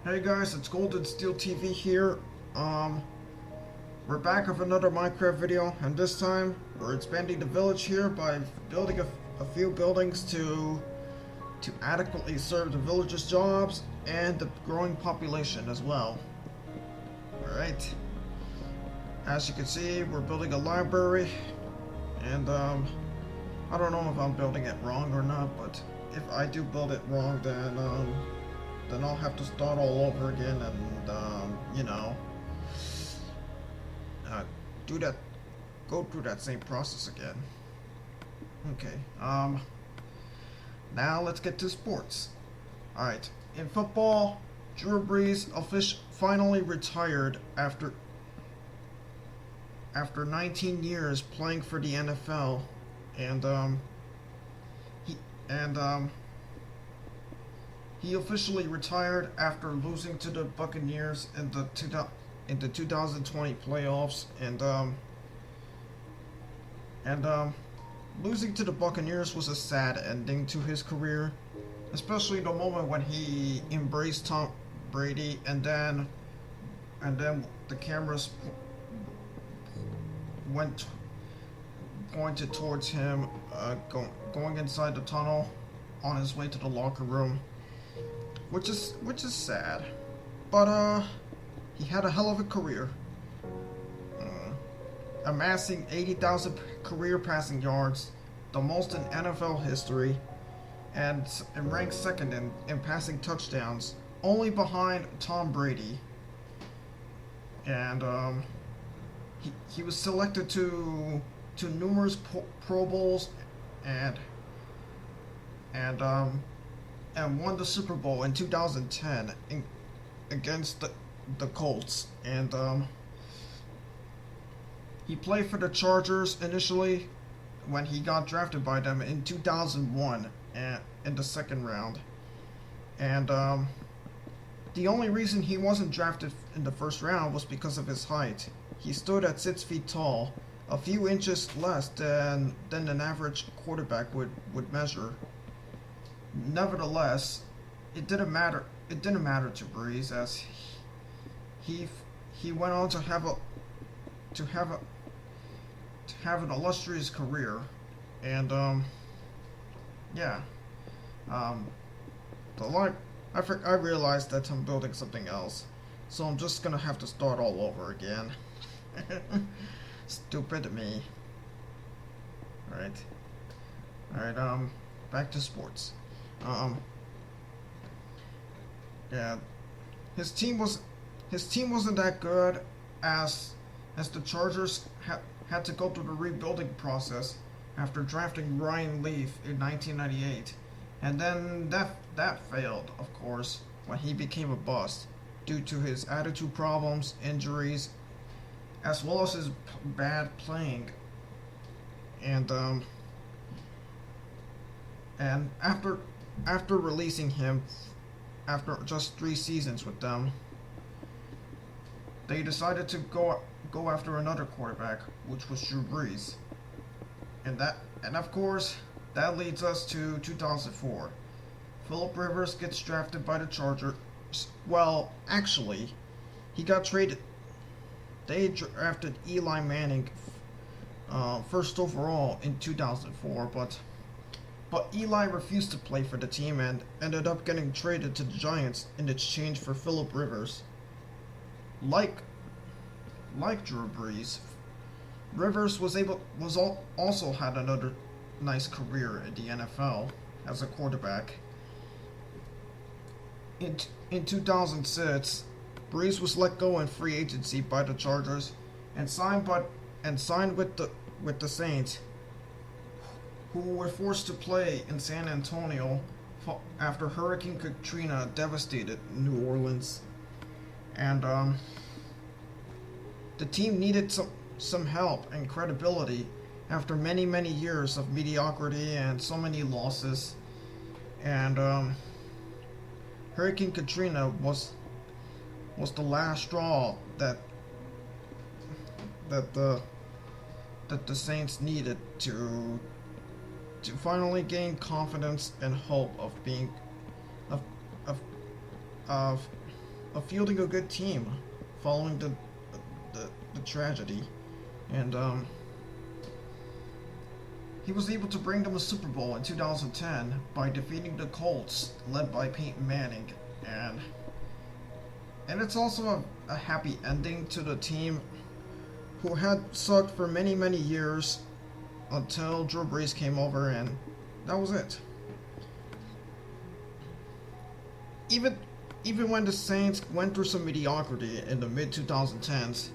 Hey guys, it's GoldenSteelTV here. We're back with another Minecraft video, and this time we're expanding the village here by building a few buildings to adequately serve the villagers' jobs and the growing population as well. Alright. As you can see, we're building a library, and I don't know if I'm building it wrong or not, but if I do build it wrong, then I'll have to start all over again and, do that, go through that same process again. Okay, now let's get to sports. Alright, in football, Drew Brees finally retired after 19 years playing for the NFL, and, he officially retired after losing to the Buccaneers in the 2020 playoffs, and losing to the Buccaneers was a sad ending to his career, especially the moment when he embraced Tom Brady, and then the cameras pointed towards him, going inside the tunnel on his way to the locker room. Which is sad, but he had a hell of a career, amassing 80,000 career passing yards, the most in NFL history, and ranked second in passing touchdowns, only behind Tom Brady. And he was selected to numerous Pro Bowls and won the Super Bowl in 2010 against the Colts. And he played for the Chargers initially when he got drafted by them in 2001 in the second round. And the only reason he wasn't drafted in the first round was because of his height. He stood at 6 feet tall, a few inches less than an average quarterback would measure. Nevertheless, it didn't matter. It didn't matter to Brees, as he went on to have an illustrious career, and I realized that I'm building something else, so I'm just gonna have to start all over again. Stupid me. Alright, back to sports. Yeah, his team wasn't that good, as the Chargers had to go through the rebuilding process after drafting Ryan Leaf in 1998, and then that failed, of course, when he became a bust due to his attitude problems, injuries, as well as his bad playing. And after releasing him after just 3 seasons with them, they decided to go after another quarterback, which was Drew Brees. And of course, that leads us to 2004. Philip Rivers gets drafted by the Chargers. Well, actually, he got traded. They drafted Eli Manning first overall in 2004, but Eli refused to play for the team and ended up getting traded to the Giants in exchange for Philip Rivers. Like Drew Brees, Rivers also had another nice career in the NFL as a quarterback. In 2006, Brees was let go in free agency by the Chargers and signed with the Saints, who were forced to play in San Antonio after Hurricane Katrina devastated New Orleans. And the team needed some help and credibility after many years of mediocrity and so many losses. And Hurricane Katrina was the last straw that the Saints needed to finally gain confidence and hope of fielding a good team following the tragedy, and he was able to bring them a Super Bowl in 2010 by defeating the Colts, led by Peyton Manning, and it's also a happy ending to the team who had sucked for many years until Drew Brees came over, and that was it. Even when the Saints went through some mediocrity in the mid-2010s,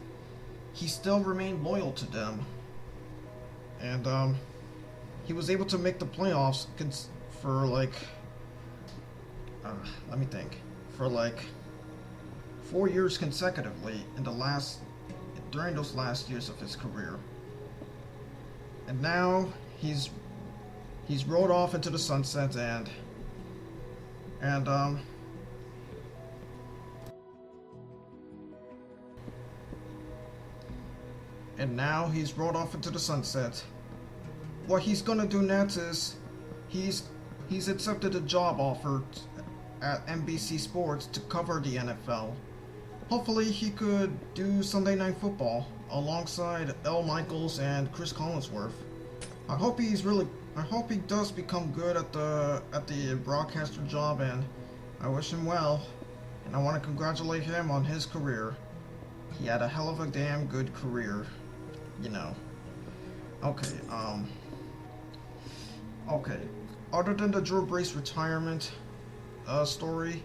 he still remained loyal to them. And he was able to make the playoffs for like, let me think, for like 4 years consecutively during those last years of his career. And now he's rode off into the sunset, and now he's rode off into the sunset. What he's gonna do next is he's accepted a job offer at NBC Sports to cover the NFL. Hopefully he could do Sunday Night Football alongside Al Michaels and Chris Collinsworth. I hope he does become good at the broadcaster job, and I wish him well. And I want to congratulate him on his career. He had a hell of a damn good career, you know. Okay, other than the Drew Brees retirement story,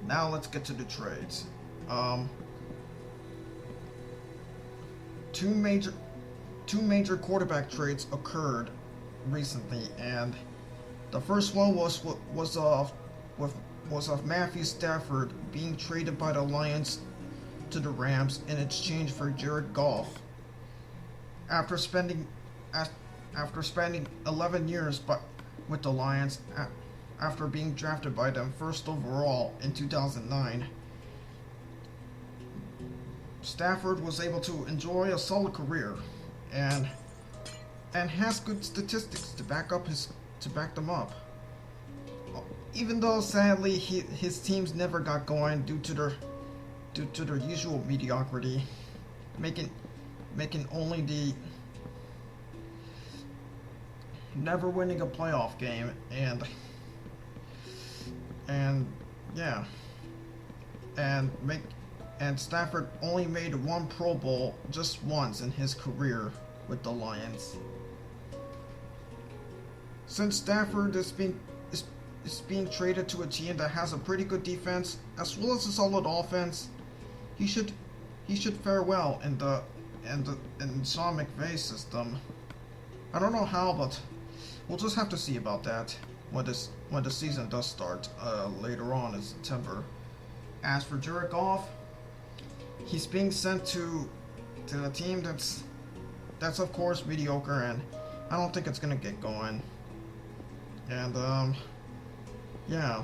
now let's get to the trades. Two major quarterback trades occurred recently, and the first one was of Matthew Stafford being traded by the Lions to the Rams in exchange for Jared Goff. After spending 11 years with the Lions, after being drafted by them first overall in 2009, Stafford was able to enjoy a solid career and has good statistics to back them up. Even though sadly his teams never got going due to their usual mediocrity, making only never winning a playoff game, and Stafford only made one Pro Bowl just once in his career with the Lions. Since Stafford is being traded to a team that has a pretty good defense as well as a solid offense, he should fare well in Sean McVay's system. I don't know how, but we'll just have to see about that when the season does start later on in September. As for Jared Goff, he's being sent to a team that's of course mediocre, and I don't think it's gonna get going. And yeah,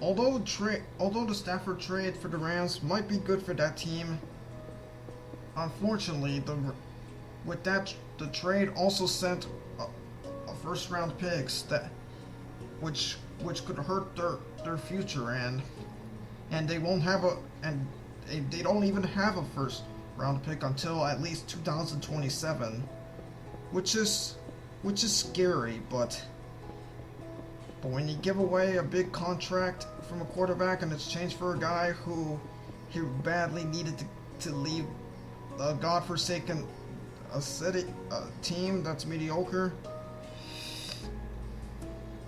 although the Stafford trade for the Rams might be good for that team, unfortunately the trade also sent a first round picks which could hurt their future, and they don't even have a first round pick until at least 2027, which is scary. But when you give away a big contract from a quarterback in exchange for a guy who badly needed to leave a godforsaken team that's mediocre,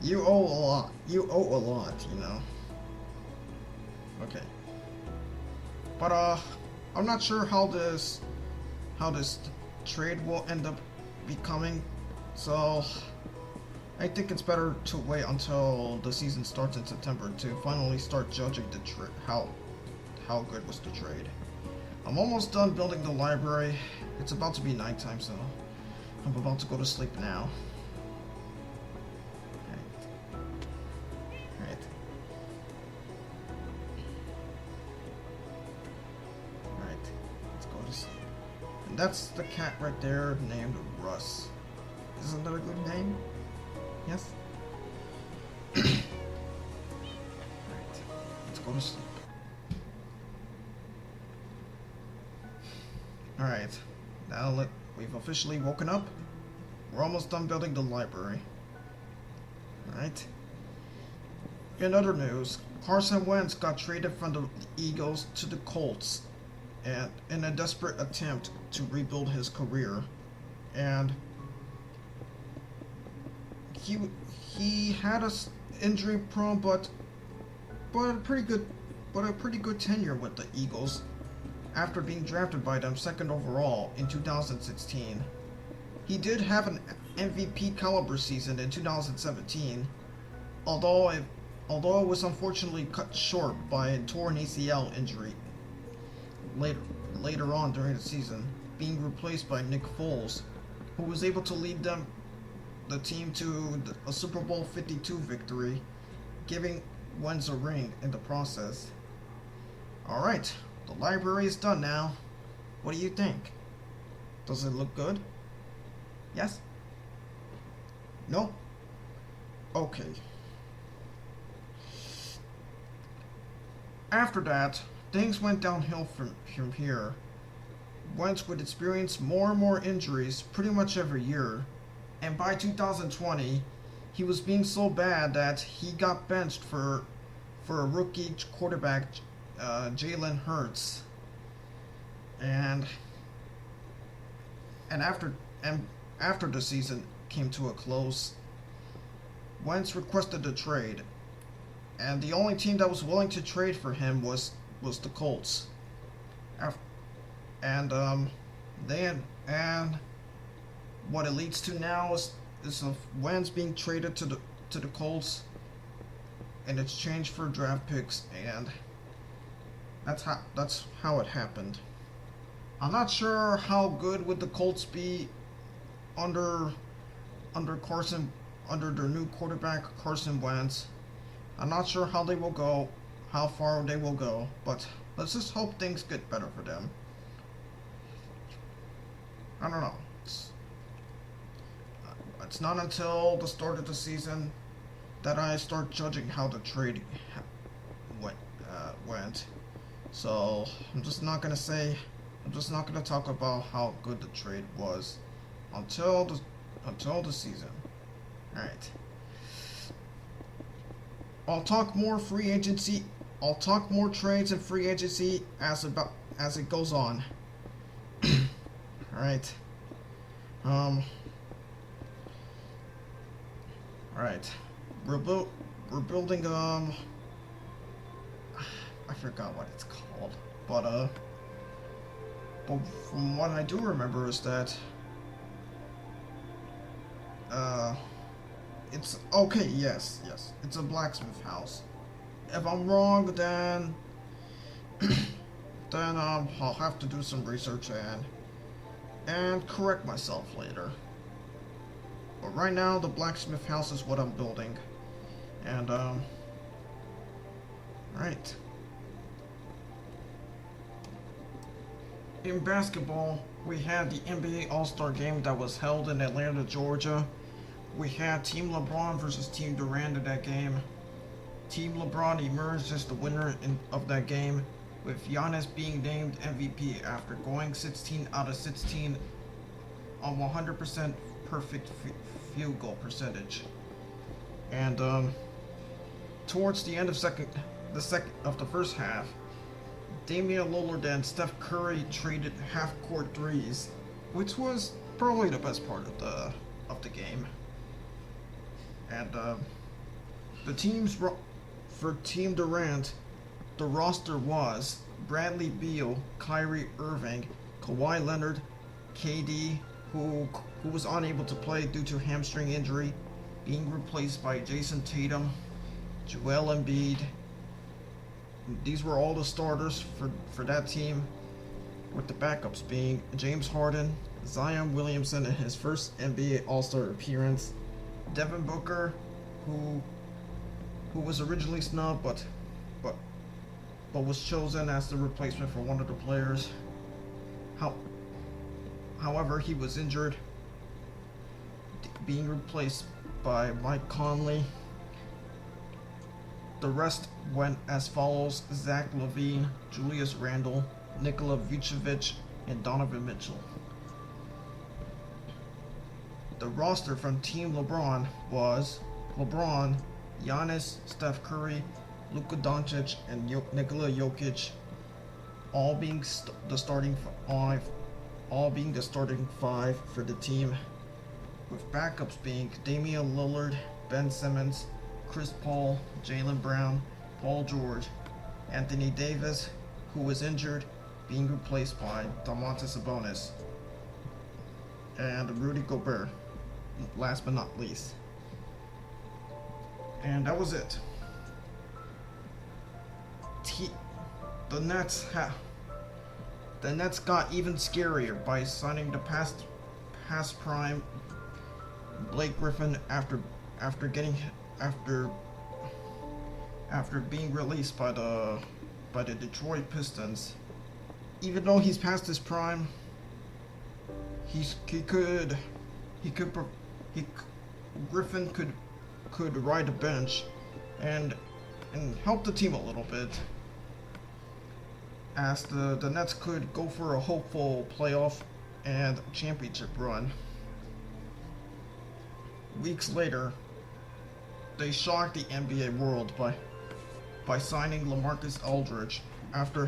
you owe a lot. You know. Okay. But I'm not sure how this trade will end up becoming, so I think it's better to wait until the season starts in September to finally start judging how good was the trade. I'm almost done building the library. It's about to be nighttime, so I'm about to go to sleep now. Right. Let's go to sleep. And that's the cat right there named Russ. Isn't that a good name? Yes? go to sleep. Alright, now we've officially woken up. We're almost done building the library. Alright. In other news, Carson Wentz got traded from the Eagles to the Colts, and in a desperate attempt to rebuild his career. And he had a injury prone but a pretty good tenure with the Eagles after being drafted by them second overall in 2016. He did have an MVP caliber season in 2017, although it was unfortunately cut short by a torn ACL injury later on during the season, being replaced by Nick Foles, who was able to lead the team to a Super Bowl 52 victory, giving Wentz a ring in the process. Alright, the library is done now. What do you think? Does it look good? Yes? No? Okay. After that, things went downhill from here. Wentz would experience more and more injuries pretty much every year, and by 2020, he was being so bad that he got benched for a rookie quarterback, Jalen Hurts. And after the season came to a close, Wentz requested a trade, and the only team that was willing to trade for him was the Colts. And what it leads to now is of Wentz being traded to the Colts in exchange for draft picks, and that's how it happened. I'm not sure how good would the Colts be under their new quarterback Carson Wentz. I'm not sure how far they will go, but let's just hope things get better for them. I don't know. It's not until the start of the season that I start judging how the trade went. So I'm just not gonna talk about how good the trade was until the season. Alright. I'll talk more trades and free agency as it goes on. Alright. Alright. We're building I forgot what it's called. But from what I do remember is that it's okay, yes. It's a blacksmith house. If I'm wrong, then I'll have to do some research and correct myself later. But right now, the blacksmith house is what I'm building. And right. In basketball, we had the NBA All-Star Game that was held in Atlanta, Georgia. We had Team LeBron versus Team Durant in that game. Team LeBron emerged as the winner of that game, with Giannis being named MVP after going 16 out of 16 on 100% perfect field goal percentage. And towards the end of the first half, Damian Lillard and Steph Curry traded half-court threes, which was probably the best part of the game. And the teams for Team Durant, the roster was Bradley Beal, Kyrie Irving, Kawhi Leonard, KD, who was unable to play due to hamstring injury, being replaced by Jason Tatum, Joel Embiid. These were all the starters for that team, with the backups being James Harden, Zion Williamson in his first NBA All-Star appearance, Devin Booker, who was originally snubbed but was chosen as the replacement for one of the players. However, he was injured, being replaced by Mike Conley. The rest went as follows: Zach LaVine, Julius Randle, Nikola Vucevic, and Donovan Mitchell. The roster from Team LeBron was LeBron, Giannis, Steph Curry, Luka Doncic, and Nikola Jokic, all being the starting five for the team, with backups being Damian Lillard, Ben Simmons, Chris Paul, Jaylen Brown, Paul George, Anthony Davis, who was injured, being replaced by Domantas Sabonis, and Rudy Gobert, last but not least. And that was it. The Nets got even scarier by signing the past prime Blake Griffin after being released by the Detroit Pistons. Even though he's past his prime, Griffin could ride the bench and help the team a little bit, as the Nets could go for a hopeful playoff and championship run. Weeks later, they shocked the NBA world by signing LaMarcus Aldridge after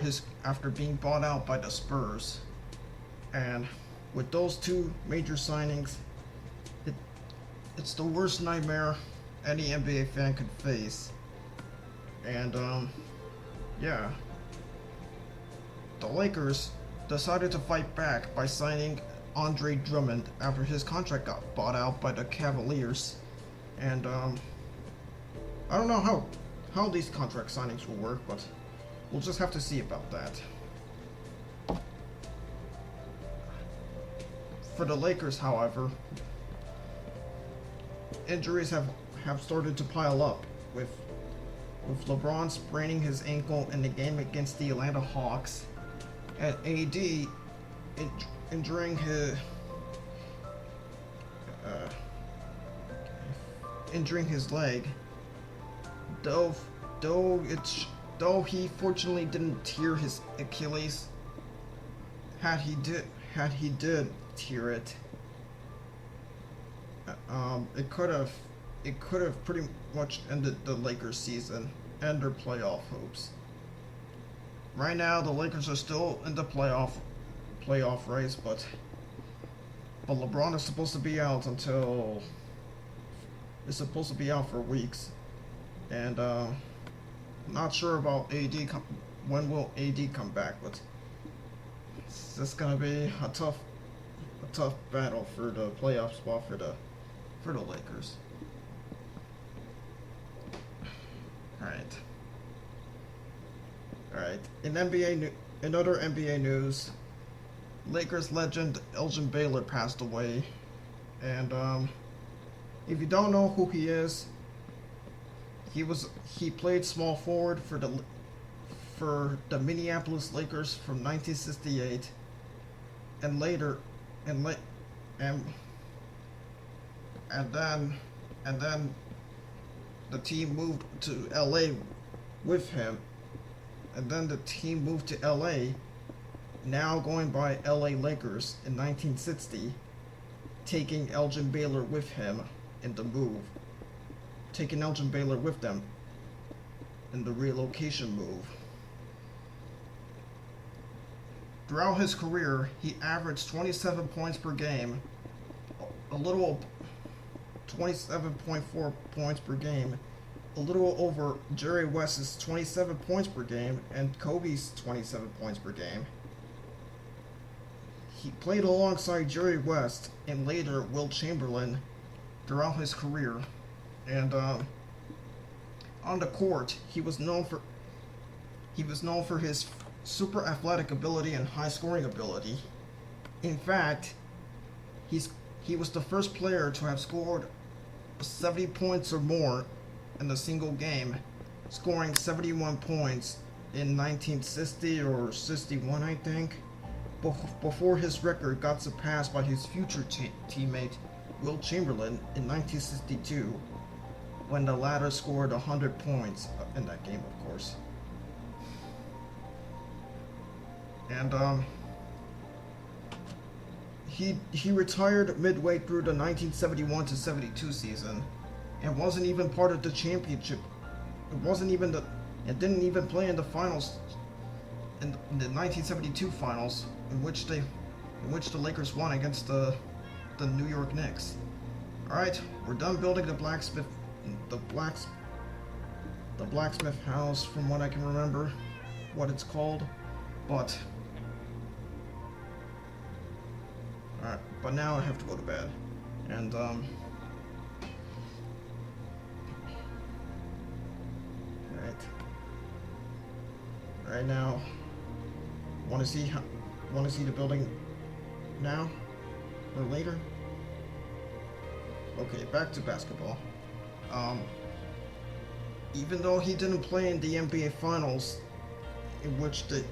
being bought out by the Spurs. And with those two major signings, it's the worst nightmare any NBA fan could face. And yeah, the Lakers decided to fight back by signing Andre Drummond after his contract got bought out by the Cavaliers. And I don't know how these contract signings will work, but we'll just have to see about that. For the Lakers, however, injuries have started to pile up, with LeBron spraining his ankle in the game against the Atlanta Hawks, and AD injuring his leg. Though he fortunately didn't tear his Achilles. Had he did tear it, it could have pretty much ended the Lakers' season and their playoff hopes. Right now, the Lakers are still in the playoff race, but LeBron is supposed to be out for weeks, and not sure about AD. When will AD come back? But it's just gonna be a tough battle for the playoff spot for the Lakers. All right. In other NBA news, Lakers legend Elgin Baylor passed away, and if you don't know who he is, he played small forward for the Minneapolis Lakers from 1968, and then the team moved to LA with him, and then the team moved to LA, now going by LA Lakers in 1960, taking Elgin Baylor with him in the move, taking Elgin Baylor with them in the relocation move. Throughout his career, he averaged 27 points per game, a little 27.4 points per game, a little over Jerry West's 27 points per game and Kobe's 27 points per game. He played alongside Jerry West and later Wilt Chamberlain throughout his career, and on the court, he was known for his super athletic ability and high scoring ability. In fact, he was the first player to have scored 70 points or more in a single game, scoring 71 points in 1960 or 61, I think, before his record got surpassed by his future teammate Wilt Chamberlain in 1962. when the latter scored 100 points in that game, of course. And he retired midway through the 1971 to 72 season, and wasn't even part of the championship. It wasn't even the. It didn't even play in the finals. In the 1972 finals, in which the Lakers won against the New York Knicks. All right, we're done building the blacksmith house, from what I can remember, what it's called, but. Alright, but now I have to go to bed. And, Alright. Right now, wanna see the building now? Or later? Okay, back to basketball. Even though he didn't play in the NBA Finals, in which the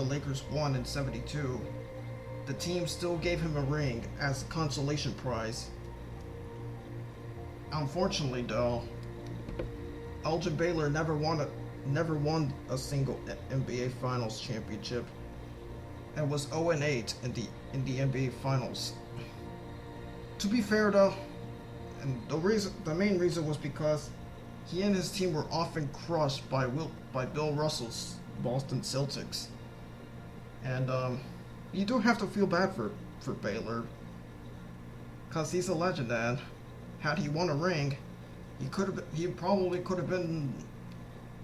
Lakers won in '72, the team still gave him a ring as a consolation prize. Unfortunately, though, Elgin Baylor never won a single NBA Finals championship, and was 0-8 in the NBA Finals. To be fair, though, and the main reason was because he and his team were often crushed by Bill Russell's Boston Celtics, and you do have to feel bad for Baylor, cause he's a legend, and had he won a ring, he probably could have been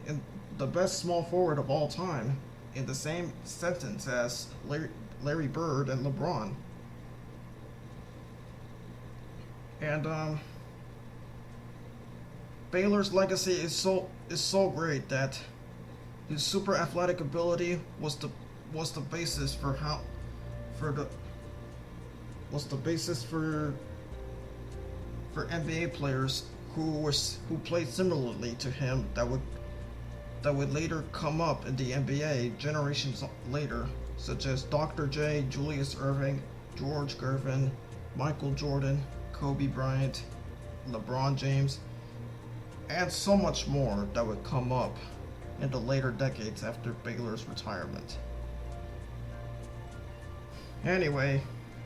in the best small forward of all time, in the same sentence as Larry Bird and LeBron. And Baylor's legacy is so great that his super athletic ability was the basis for NBA players who played similarly to him that would later come up in the NBA generations later, such as Dr. J, Julius Erving, George Gervin, Michael Jordan, Kobe Bryant, LeBron James, and so much more that would come up in the later decades after Baylor's retirement. Anyway,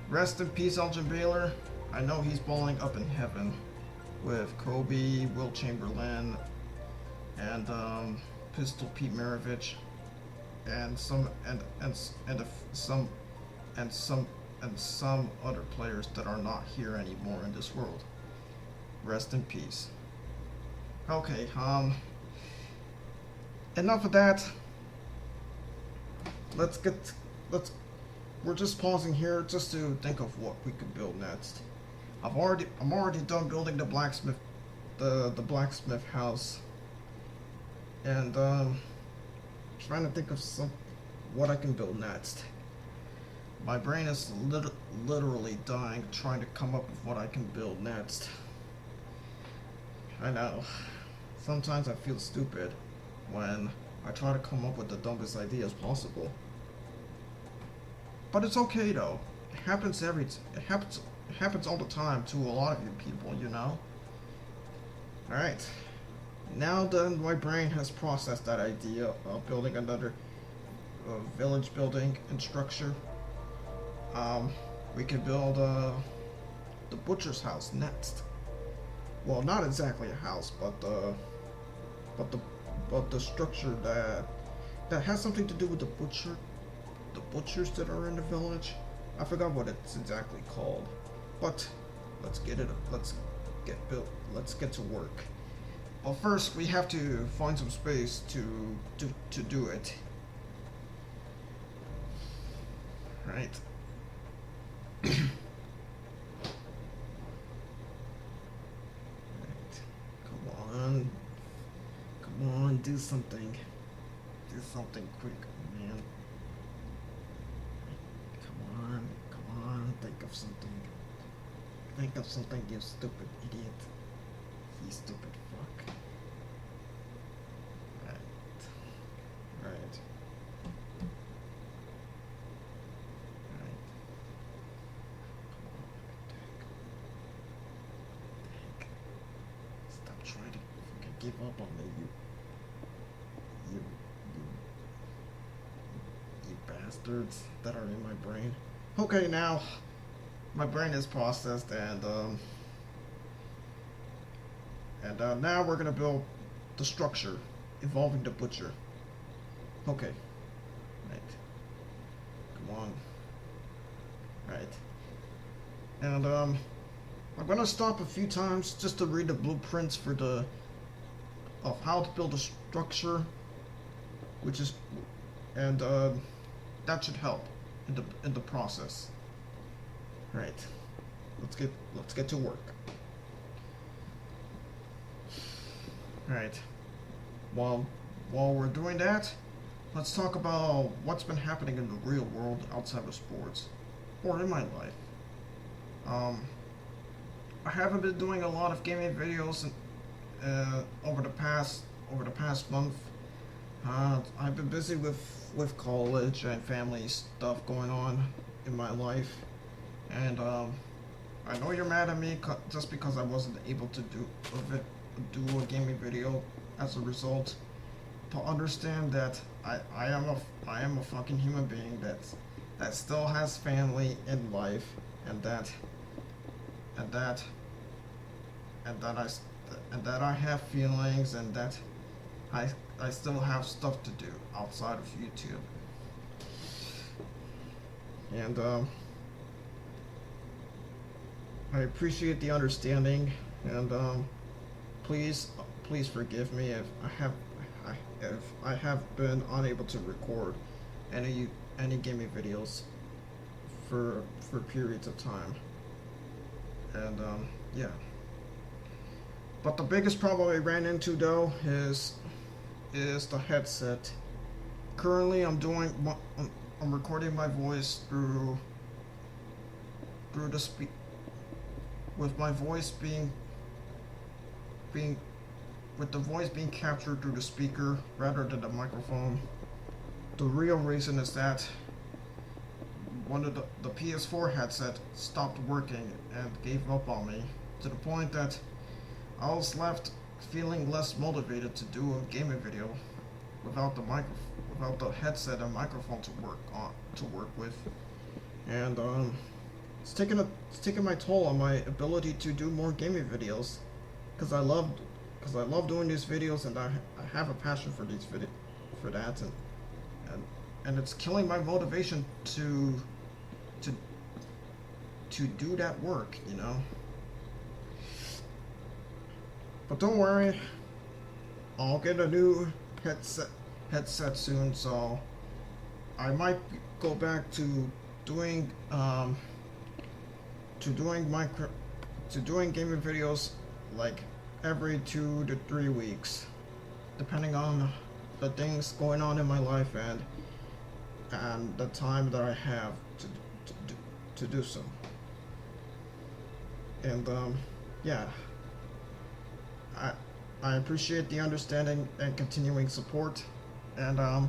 rest in peace, Elgin Baylor. I know he's balling up in heaven with Kobe, Wilt Chamberlain, and Pistol Pete Maravich, and some other players that are not here anymore in this world. Rest in peace. Okay, enough of that. We're just pausing here just to think of what we could build next. I'm already done building the blacksmith house, and trying to think of what I can build next. My brain is literally dying trying to come up with what I can build next. I know. Sometimes I feel stupid when I try to come up with the dumbest ideas possible. But it's okay though. It happens all the time to a lot of you people, you know? Alright. Now that my brain has processed that idea of building another village building and structure, we can build the butcher's house next. Well, not exactly a house, but the structure that has something to do with the butchers that are in the village. I forgot what it's exactly called, but let's get to work. But first, we have to find some space to do it. Right. Come on, do something quick, man. Come on, think of something, you stupid idiot. You stupid fuck. Right. Stop trying to gave up on me, you, you bastards that are in my brain. Okay, now my brain is processed, and now we're gonna build the structure involving the butcher. Okay, right. Come on. Right. And I'm gonna stop a few times just to read the blueprints for of how to build a structure, which is, and that should help in the process. Right. Let's get to work. Right. While we're doing that, let's talk about what's been happening in the real world outside of sports, or in my life. I haven't been doing a lot of gaming videos over the past month. I've been busy with college and family stuff going on in my life, and I know you're mad at me just because I wasn't able to do a gaming video as a result. But understand that I am a fucking human being that still has family and life, and that I have feelings, and that I still have stuff to do outside of YouTube. And I appreciate the understanding, and please forgive me if I have been unable to record any gaming videos for periods of time. And yeah. But the biggest problem I ran into though is the headset. Currently, I'm recording my voice through the with my voice with the voice being captured through the speaker rather than the microphone. The real reason is that one of the PS4 headset stopped working and gave up on me, to the point that I was left feeling less motivated to do a gaming video without the headset and microphone to work with, and it's taking my toll on my ability to do more gaming videos, because I love doing these videos, and I have a passion for that, and it's killing my motivation to do that work, you know. But don't worry, I'll get a new headset soon, so I might go back to doing gaming videos like every 2 to 3 weeks, depending on the things going on in my life and the time that I have to do so. And yeah, I appreciate the understanding and continuing support, and I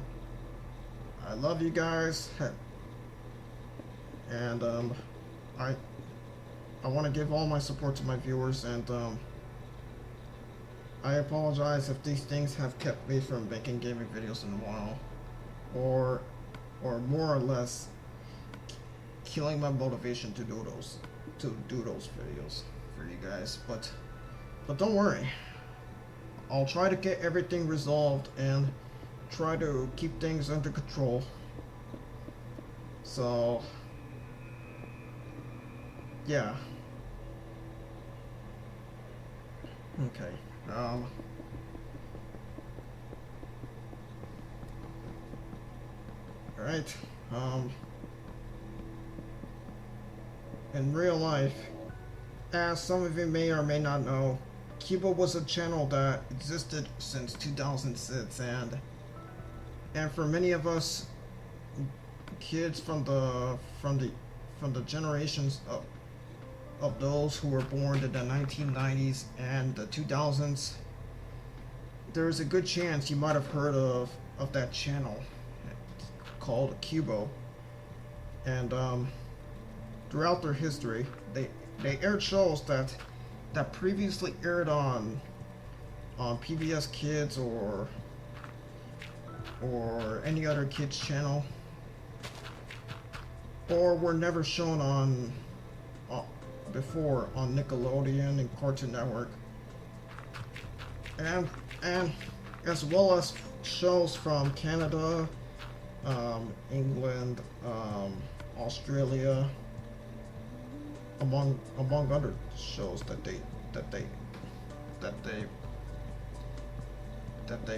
love you guys, and I want to give all my support to my viewers, and I apologize if these things have kept me from making gaming videos in a while, or more or less killing my motivation to do those videos for you guys. But don't worry, I'll try to get everything resolved and try to keep things under control. So yeah. Okay. Alright. In real life, as some of you may or may not know, Cuba was a channel that existed since 2006, and for many of us kids from the generations of those who were born in the 1990s and the 2000s, there's a good chance you might have heard of that channel called Cubo. And throughout their history, they aired shows that previously aired on on PBS Kids or any other kids channel, or were never shown on before on Nickelodeon and Cartoon Network, and as well as shows from Canada, England, Australia, among other shows that they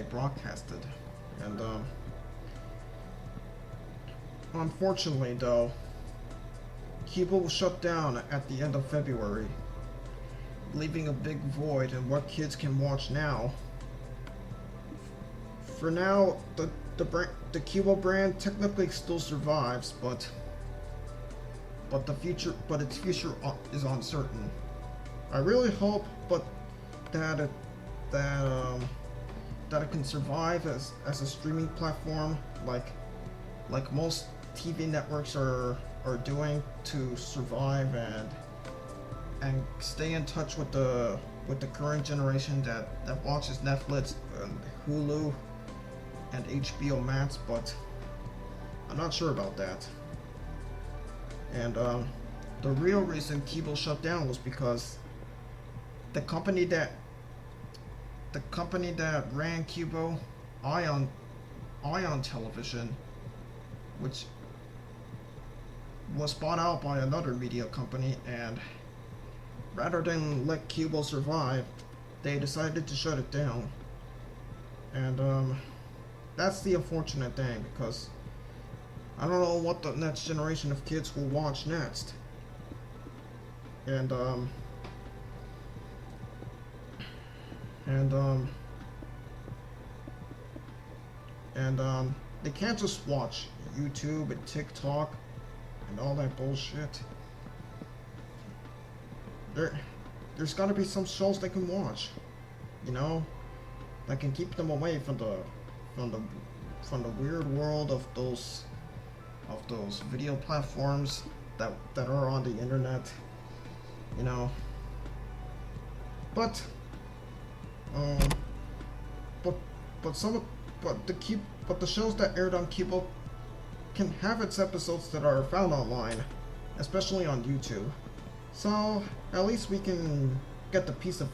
broadcasted. And unfortunately though, Cuba was shut down at the end of February, leaving a big void in what kids can watch now. For now, the Cuba brand technically still survives, but its future is uncertain. I really hope, that it can survive as a streaming platform, like most TV networks are doing, to survive and stay in touch with the current generation that watches Netflix and Hulu and HBO Max, but I'm not sure about that. And the real reason Kibo shut down was because the company that ran Kibo, Ion Television, which was bought out by another media company, and rather than let Kibo survive, they decided to shut it down. And that's the unfortunate thing, because I don't know what the next generation of kids will watch next. And they can't just watch YouTube and TikTok and all that bullshit. There's gotta be some shows they can watch, that can keep them away from the weird world of those video platforms that are on the internet, But the shows that aired on Kibo can have its episodes that are found online, especially on YouTube. So at least we can get the piece of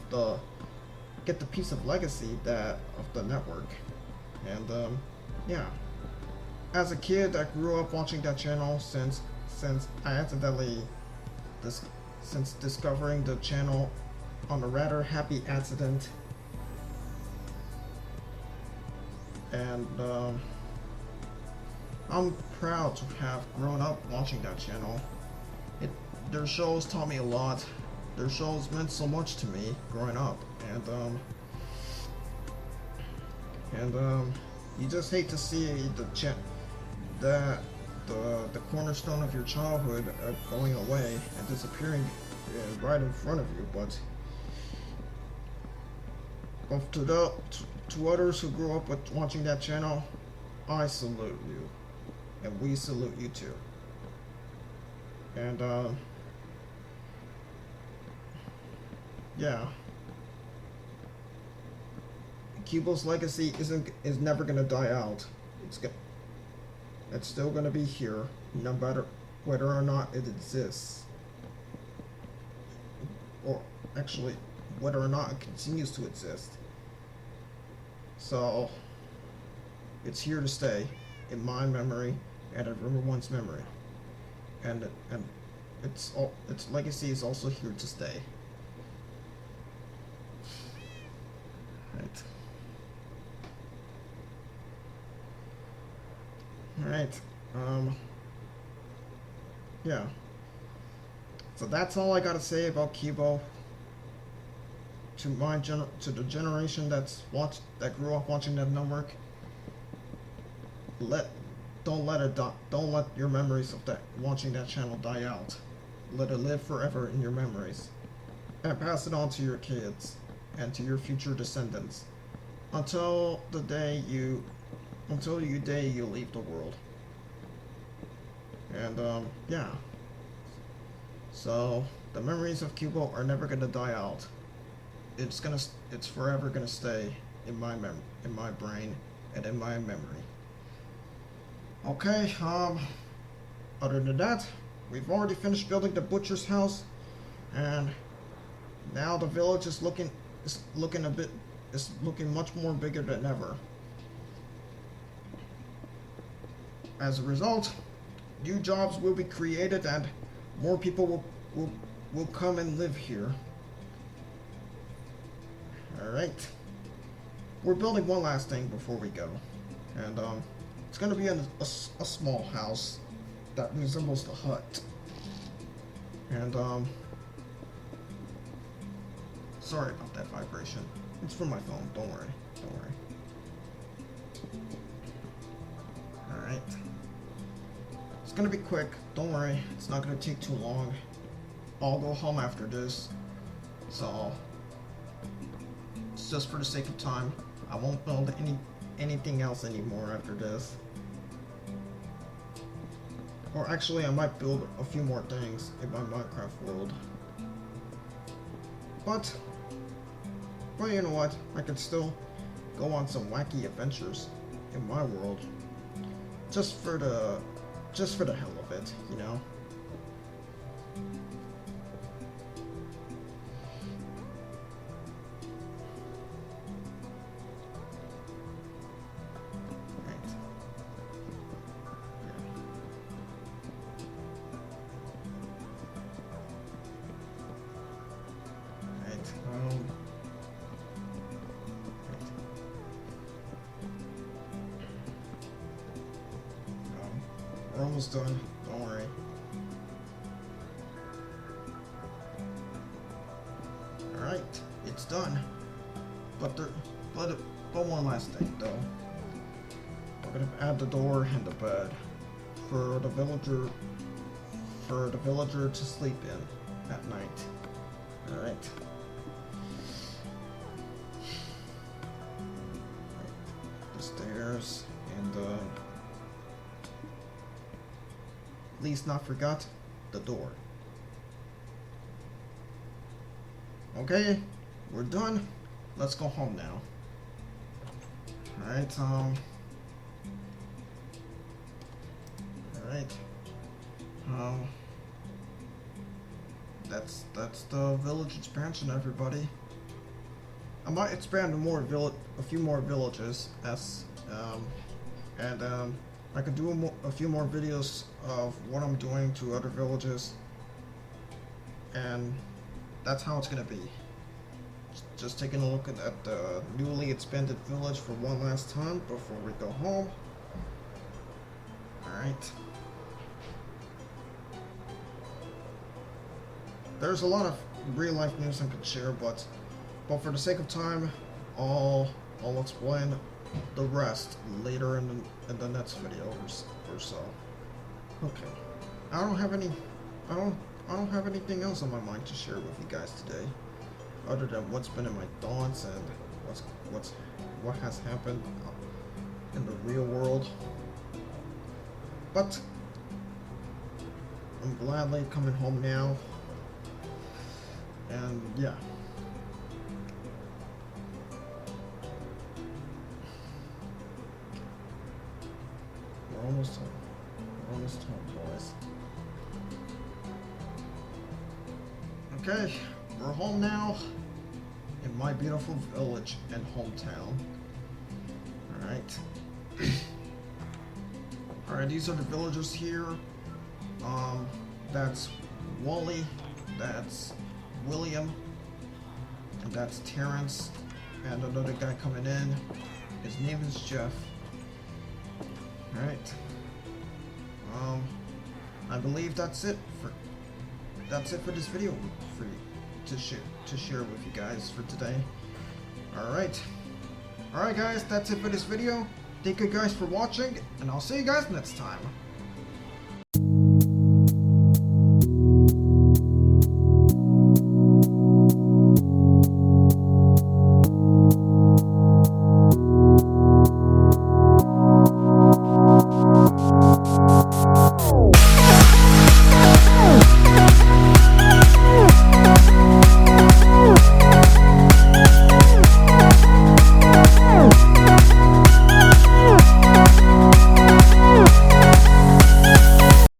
legacy of the network. And yeah, as a kid, I grew up watching that channel since discovering the channel on a rather happy accident. And I'm proud to have grown up watching that channel. Their shows taught me a lot. Their shows meant so much to me growing up, and you just hate to see the cornerstone of your childhood going away and disappearing right in front of you. But to others who grew up with watching that channel, I salute you, and we salute you too. And yeah, Cubo's legacy is never gonna die out. It's still gonna be here, no matter whether or not it exists, or actually whether or not it continues to exist. So it's here to stay in my memory and everyone's memory, and its legacy is also here to stay. Alright, yeah. So that's all I gotta say about Kibo. To the generation that grew up watching that network, don't let your memories of watching that channel die out. Let it live forever in your memories, and pass it on to your kids and to your future descendants until the day you leave the world. And yeah. So the memories of Cuba are never gonna die out. it's forever gonna stay in my brain and in my memory. Okay, other than that, we've already finished building the butcher's house, and now the village is looking much more bigger than ever. As a result, new jobs will be created and more people will come and live here. Alright. We're building one last thing before we go. And it's gonna be a small house that resembles the hut. And sorry about that vibration. It's from my phone, don't worry. Alright. It's gonna be quick, don't worry, it's not gonna take too long. I'll go home after this, so it's just for the sake of time. I won't build anything else anymore after this. Or actually, I might build a few more things in my Minecraft world. But you know what? I could still go on some wacky adventures in my world, just for the hell of it, you know. We're almost done, don't worry. Alright, it's done. But one last thing though. We're gonna add the door and the bed for the villager to sleep in at night. Alright. The stairs and least not forgot the door. Okay, we're done. Let's go home now. Alright, that's the village expansion, everybody. I might expand a few more villages, I could do a few more videos of what I'm doing to other villages, and that's how it's gonna be. Just taking a look at the newly expanded village for one last time before we go home. Alright. There's a lot of real life news I could share, but for the sake of time, I'll explain the rest later in the next video or so. Okay. I don't have anything else on my mind to share with you guys today, other than what's been in my thoughts and what has happened in the real world. But I'm gladly coming home now, and yeah. We're almost home. We're almost home, boys. Okay, we're home now in my beautiful village and hometown. Alright. Alright, these are the villagers here. That's Wally, that's William, and that's Terrence, and another guy coming in. His name is Jeff. Alright. I believe that's it for this video to share with you guys for today. Alright guys, that's it for this video. Thank you guys for watching, and I'll see you guys next time.